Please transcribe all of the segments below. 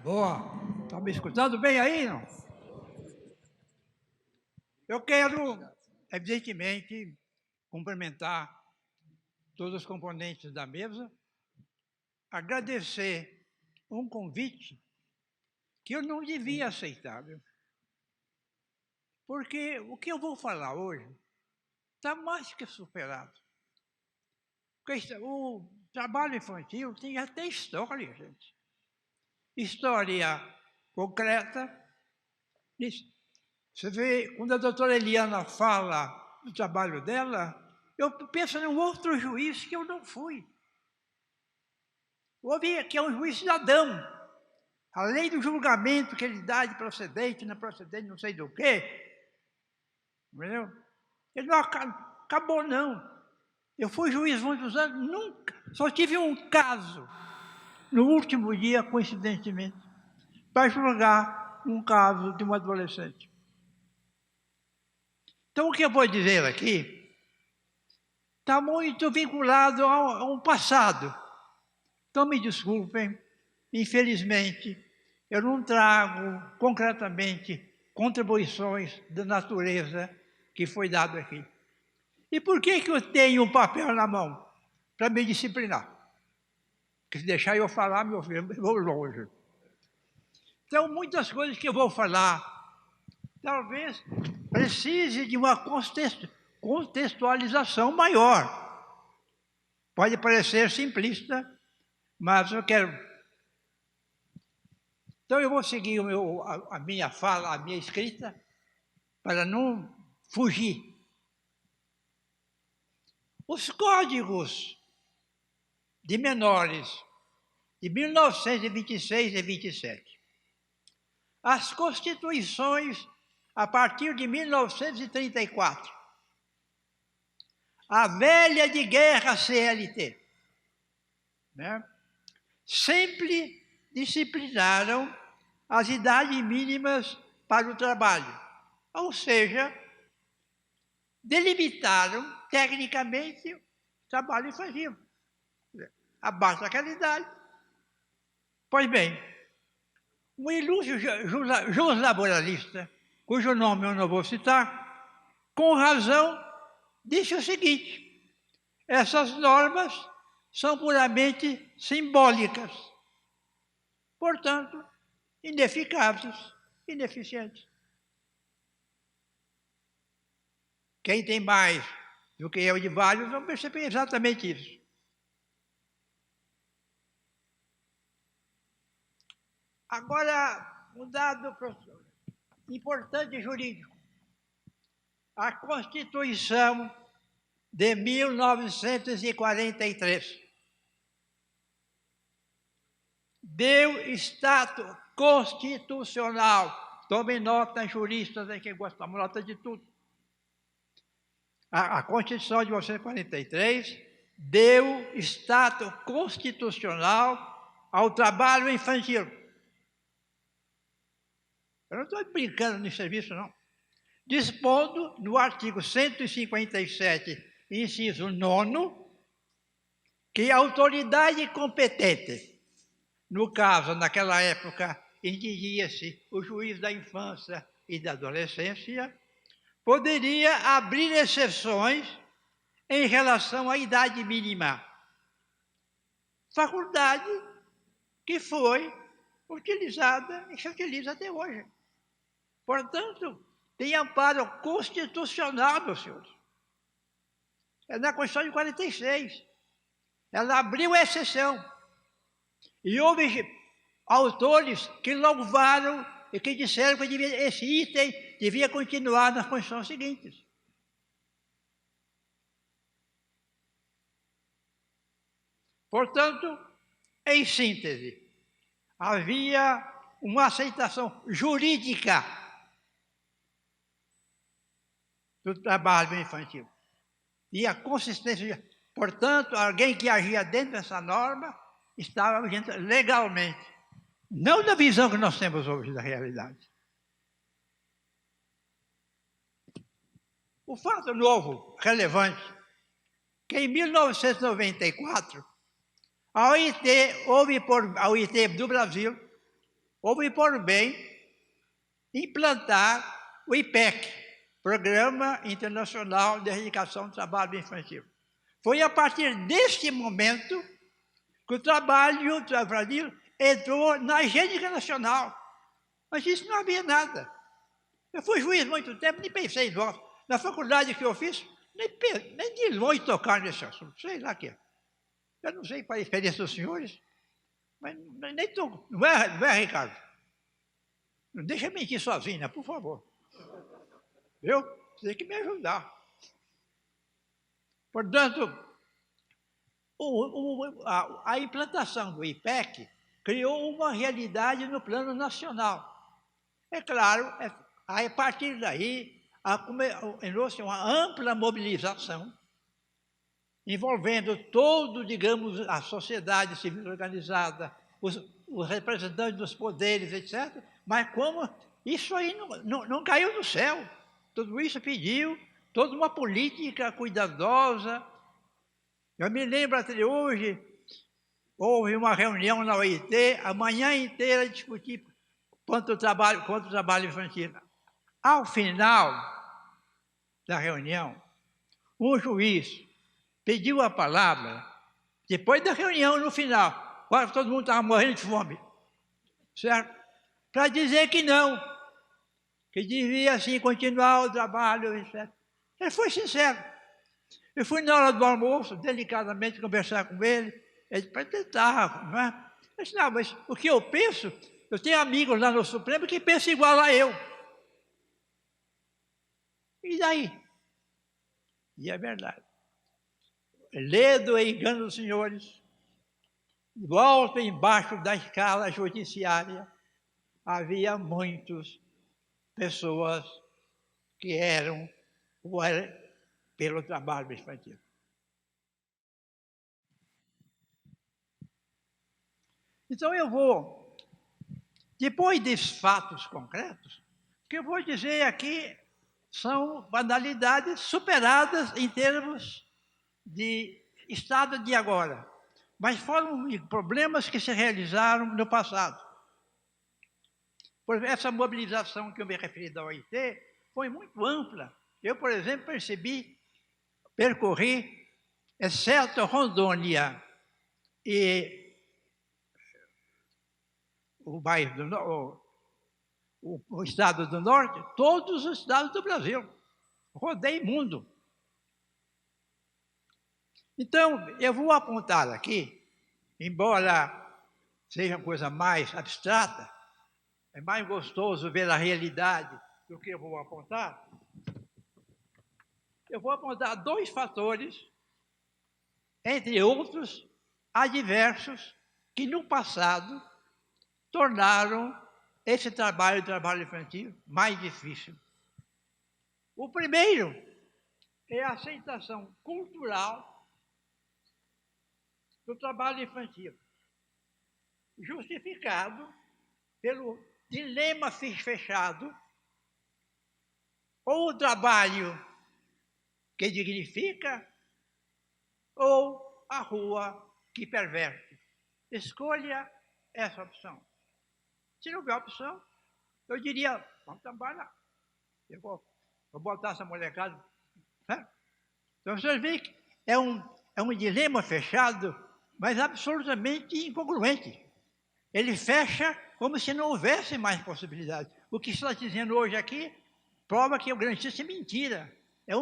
Boa. Está me escutando bem aí, não? Eu quero, evidentemente, cumprimentar todos os componentes da mesa, agradecer um convite que eu não devia aceitar, viu? Porque o que eu vou falar hoje está mais que superado. Porque o trabalho infantil tem até história, gente. História concreta. Você vê, quando a doutora Eliana fala do trabalho dela, eu penso em um outro juiz que eu não fui. Houve que é um juiz cidadão. Além do julgamento que ele dá de procedente, não procedente, não sei do quê. Entendeu? Ele não acabou, não. Eu fui juiz muitos anos, nunca. Só tive um caso, no último dia, coincidentemente, para julgar um caso de uma adolescente. Então, o que eu vou dizer aqui está muito vinculado ao passado. Então, me desculpem, infelizmente, eu não trago concretamente contribuições da natureza que foi dado aqui. E por que eu tenho um papel na mão? Para me disciplinar. Porque se deixar eu falar, meu filho, eu vou longe. Então, muitas coisas que eu vou falar, talvez precise de uma contextualização maior. Pode parecer simplista, mas eu quero... Então, eu vou seguir a minha fala, a minha escrita, para não fugir. Os códigos de menores de 1926 e 27, as constituições a partir de 1934, a velha de guerra CLT, né? Sempre disciplinaram as idades mínimas para o trabalho, ou seja, delimitaram tecnicamente o trabalho infantil, abaixo daquela idade. Pois bem, um ilustre juiz laboralista, cujo nome eu não vou citar, com razão, disse o seguinte: essas normas são puramente simbólicas, portanto, ineficazes, ineficientes. Quem tem mais do que eu de vários vão perceber exatamente isso. Agora, um dado importante jurídico. A Constituição de 1943 deu status constitucional. Tomem nota, juristas aí que gostam, nota de tudo. A Constituição de 1943 deu status constitucional ao trabalho infantil. Eu não estou brincando no serviço, não. Dispondo no artigo 157, inciso 9, que a autoridade competente, no caso, naquela época, entendia-se o juiz da infância e da adolescência, poderia abrir exceções em relação à idade mínima. Faculdade que foi utilizada e se utiliza até hoje. Portanto, tem amparo constitucional, meus senhores. É na Constituição de 46. Ela abriu a exceção. E houve autores que louvaram e que disseram que esse item devia continuar nas Constituições seguintes. Portanto, em síntese, havia uma aceitação jurídica do trabalho infantil. E a consistência, portanto, alguém que agia dentro dessa norma estava agindo legalmente. Não da visão que nós temos hoje da realidade. O fato novo, relevante, que em 1994, a OIT do Brasil, houve por bem implantar o IPEC, Programa Internacional de Erradicação do Trabalho Infantil. Foi a partir deste momento que o trabalho infantil entrou na agenda nacional. Mas isso não havia nada. Eu fui juiz muito tempo, nem pensei em voto. Na faculdade que eu fiz, nem de longe tocar nesse assunto. Sei lá que é. Eu não sei qual a experiência dos senhores, mas nem estou. Não é, Ricardo? Não deixa eu mentir sozinho, né? Por favor. Viu? Você tem que me ajudar. Portanto, a implantação do IPEC criou uma realidade no plano nacional. É claro, a partir daí, começou uma ampla mobilização, envolvendo digamos, a sociedade civil organizada, os representantes dos poderes, etc. Mas como isso aí não caiu do céu. Tudo isso pediu toda uma política cuidadosa. Eu me lembro até hoje, houve uma reunião na OIT, a manhã inteira discutir contra o trabalho infantil. Ao final da reunião, um juiz pediu a palavra, depois da reunião, no final, quando todo mundo estava morrendo de fome, certo? Para dizer que não, que devia, assim, continuar o trabalho, etc. Ele foi sincero. Eu fui na hora do almoço, delicadamente, conversar com ele para tentar, não é? Eu disse, não, mas o que eu penso, eu tenho amigos lá no Supremo que pensam igual a eu. E daí? E é verdade. Ledo e engano dos senhores, volta embaixo da escala judiciária, havia muitas pessoas que eram pelo trabalho infantil. Então eu vou, depois desses fatos concretos, o que eu vou dizer aqui são banalidades superadas em termos de estado de agora, mas foram problemas que se realizaram no passado. Por essa mobilização que eu me referi da OIT foi muito ampla. Eu, por exemplo, percorri, exceto Rondônia e o estado do Norte, todos os estados do Brasil. Rodei mundo. Então, eu vou apontar aqui, embora seja uma coisa mais abstrata, é mais gostoso ver a realidade do que eu vou apontar. Eu vou apontar 2 fatores, entre outros, adversos, que no passado tornaram esse trabalho infantil mais difícil. O primeiro é a aceitação cultural do trabalho infantil, justificado pelo dilema fechado, ou o trabalho que dignifica, ou a rua que perverte. Escolha essa opção. Se não houver opção, eu diria, vamos trabalhar. Eu vou botar essa molecada. Né? Então, vocês veem que é um dilema fechado, mas absolutamente incongruente. Ele fecha como se não houvesse mais possibilidade. O que está dizendo hoje aqui prova que é uma grandíssima mentira. É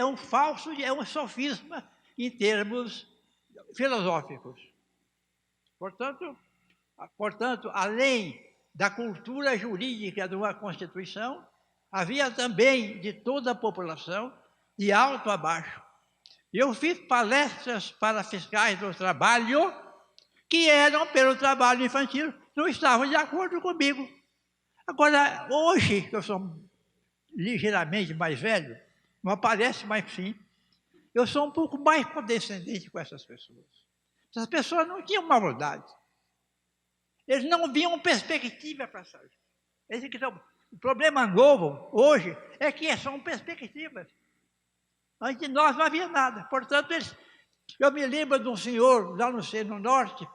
um falso, é um sofisma em termos filosóficos. Portanto, além da cultura jurídica de uma Constituição, havia também de toda a população, de alto a baixo. Eu fiz palestras para fiscais do trabalho que eram pelo trabalho infantil, não estavam de acordo comigo. Agora, hoje, que eu sou ligeiramente mais velho, não aparece mais sim, eu sou um pouco mais condescendente com essas pessoas. Essas pessoas não tinham maldade. Eles não viam perspectiva para essa vida. O problema novo, hoje, é que são perspectivas. Antes de nós não havia nada. Portanto, eu me lembro de um senhor lá no Norte,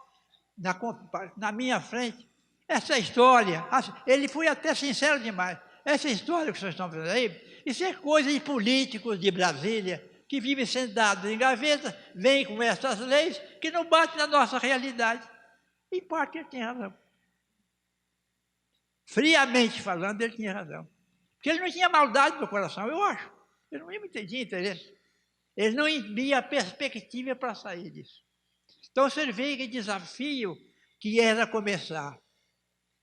na minha frente, Essa história, ele foi até sincero demais. Essa história que vocês estão fazendo aí, isso é coisa de políticos de Brasília, que vivem sentados em gaveta, vêm com essas leis que não batem na nossa realidade. Em parte ele tem razão. Friamente falando, ele tinha razão. Porque ele não tinha maldade no coração, eu acho. Ele não entendia interesse. Ele não via perspectiva para sair disso. Então você vê que desafio que era começar.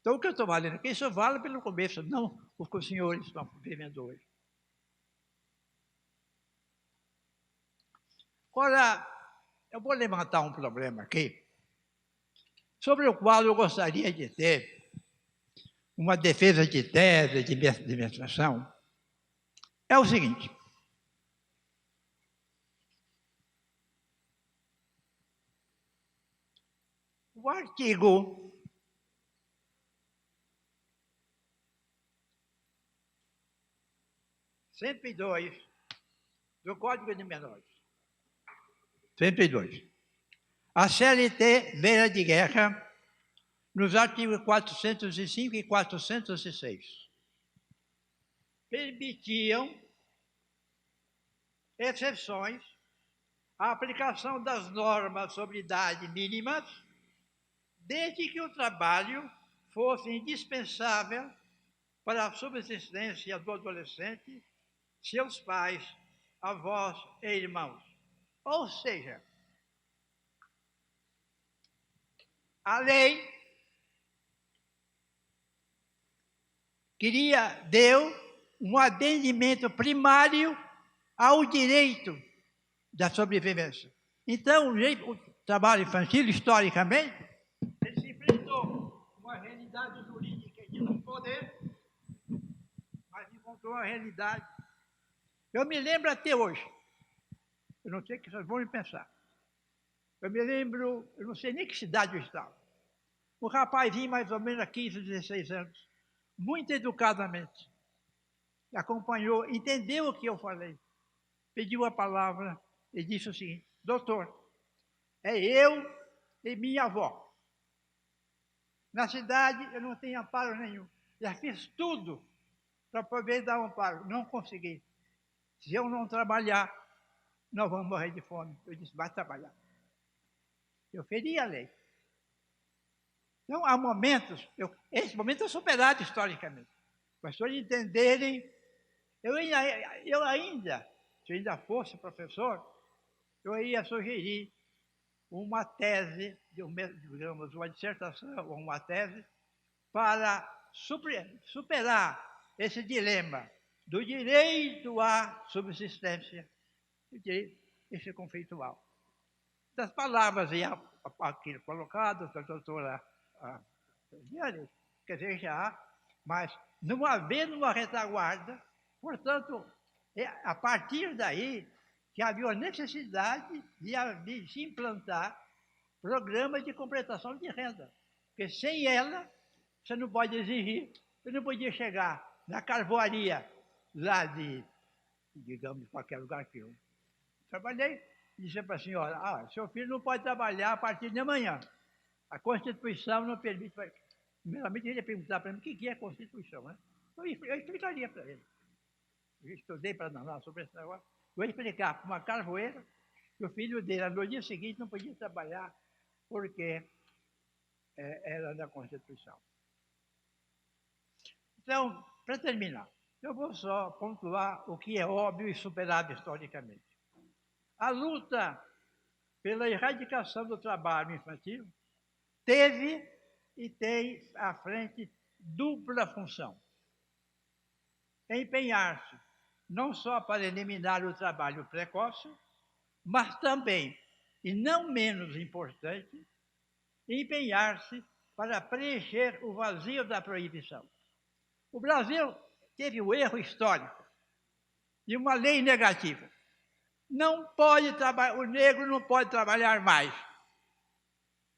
Então o que eu estou valendo aqui, isso vale pelo começo, não o que os senhores estão vivendo hoje. Agora, eu vou levantar um problema aqui, sobre o qual eu gostaria de ter uma defesa de tese, de demonstração. É o seguinte. O artigo 102 do Código de Menores. 102. A CLT veio de guerra nos artigos 405 e 406. Permitiam exceções à aplicação das normas sobre idade mínimas, desde que o trabalho fosse indispensável para a subsistência do adolescente, seus pais, avós e irmãos. Ou seja, a lei deu um atendimento primário ao direito da sobrevivência. Então, o trabalho infantil, historicamente, ele se enfrentou com uma realidade jurídica de não poder, mas encontrou a realidade. Eu me lembro até hoje, eu não sei o que vocês vão me pensar, eu me lembro, eu não sei nem que cidade eu estava, um rapazinho mais ou menos a 15, 16 anos, muito educadamente, acompanhou, entendeu o que eu falei, pediu a palavra e disse o seguinte: doutor, é eu e minha avó. Na cidade eu não tenho amparo nenhum. Já fiz tudo para poder dar um amparo, não consegui. Se eu não trabalhar, nós vamos morrer de fome. Eu disse, vai trabalhar. Eu feri a lei. Então, há momentos, esse momento é superado historicamente. Para as pessoas entenderem, eu ainda, se eu ainda fosse professor, eu ia sugerir uma tese, digamos, uma dissertação ou uma tese, para superar esse dilema do direito à subsistência, esse conflitual. Das palavras aqui colocadas da doutora Diane, quer dizer, já, mas não havendo uma retaguarda, portanto, a partir daí, que havia a necessidade de se implantar programas de completação de renda, porque sem ela, você não pode exigir, você não podia chegar na carvoaria lá digamos, qualquer lugar que eu trabalhei, e dizer para a senhora, seu filho não pode trabalhar a partir de amanhã. A Constituição não permite. Primeiramente, ele ia perguntar para mim o que é a Constituição, né? Eu explicaria para ele. Eu estudei para danar sobre esse negócio. Vou explicar para uma carvoeira que o filho dele, no dia seguinte, não podia trabalhar porque era da Constituição. Então, para terminar, eu vou só pontuar o que é óbvio e superado historicamente. A luta pela erradicação do trabalho infantil teve e tem à frente dupla função. Empenhar-se não só para eliminar o trabalho precoce, mas também, e não menos importante, empenhar-se para preencher o vazio da proibição. O Brasil teve o erro histórico de uma lei negativa. Não pode trabalhar, o negro não pode trabalhar mais.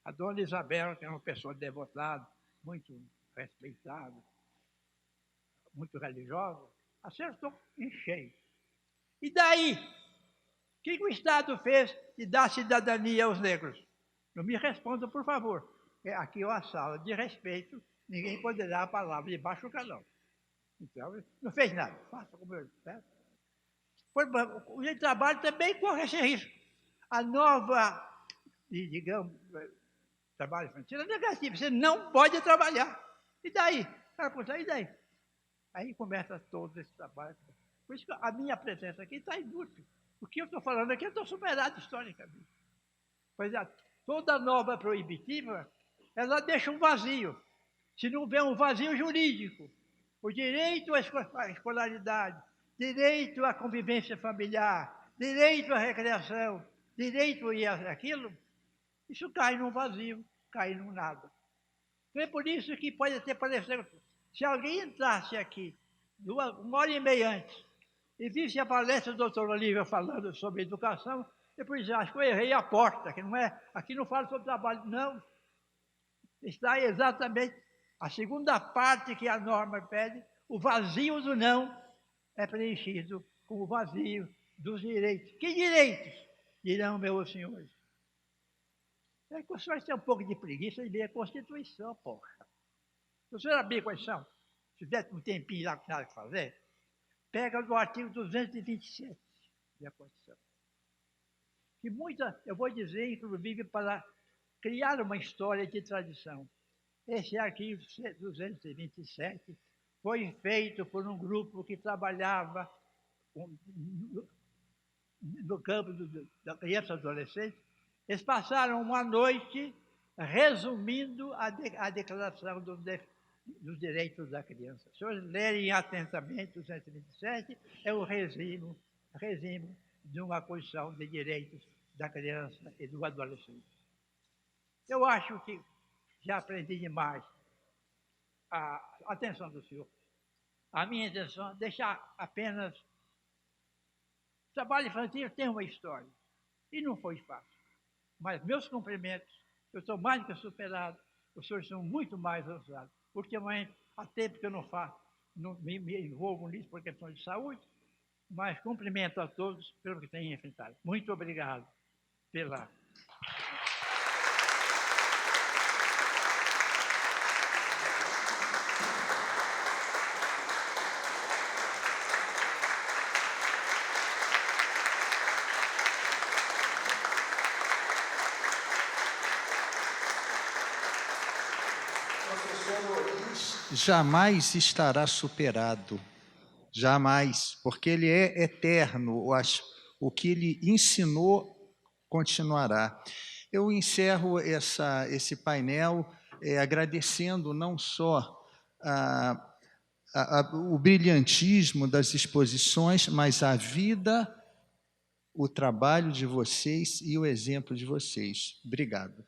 A dona Isabel, que é uma pessoa devotada, muito respeitada, muito religiosa, acertou em cheio. E daí? O que o Estado fez de dar cidadania aos negros? Não me responda, por favor. aqui é uma sala de respeito, ninguém pode dar a palavra debaixo do calão. Então, não fez nada, faça como eu peço. O trabalho também corre esse risco. A nova, digamos, trabalho infantil é negativo, você não pode trabalhar. E daí? E daí? Aí começa todo esse trabalho. Por isso que a minha presença aqui está inútil. O que eu estou falando aqui, eu estou superado historicamente. Pois é, toda norma proibitiva, ela deixa um vazio. Se não houver um vazio jurídico, o direito à escolaridade, direito à convivência familiar, direito à recreação, direito a aquilo, isso cai num vazio, cai num nada. Então é por isso que pode até parecer, se alguém entrasse aqui, 1h30 antes, e visse a palestra do doutor Olívio falando sobre educação, depois acho que eu errei a porta, que não é, aqui não fala sobre trabalho, não. Está exatamente a segunda parte que a norma pede, o vazio do não é preenchido com o vazio dos direitos. Que direitos? Dirão meus senhores. É que o senhor tem um pouco de preguiça de ler a Constituição, poxa. Se o senhor abrir quais são, se tiver um tempinho lá com nada que fazer, pega do artigo 227 da Constituição. Que eu vou dizer, inclusive, para criar uma história de tradição. Esse artigo 227 foi feito por um grupo que trabalhava no campo da criança e adolescente. Eles passaram uma noite resumindo a Declaração dos Direitos da Criança. Se vocês lerem atentamente o 227, é o resumo de uma Constituição de Direitos da Criança e do Adolescente. Eu acho que já aprendi demais a atenção do senhor. A minha intenção é deixar apenas... O trabalho infantil tem uma história, e não foi fácil. Mas meus cumprimentos, eu estou mais do que superado, os senhores são muito mais ousados. Ultimamente, há tempo que eu não faço, não me envolvo nisso por questão de saúde, mas cumprimento a todos pelo que têm enfrentado. Muito obrigado pela... Jamais estará superado, jamais, porque ele é eterno, o que ele ensinou continuará. Eu encerro esse painel agradecendo não só o brilhantismo das exposições, mas a vida, o trabalho de vocês e o exemplo de vocês. Obrigado.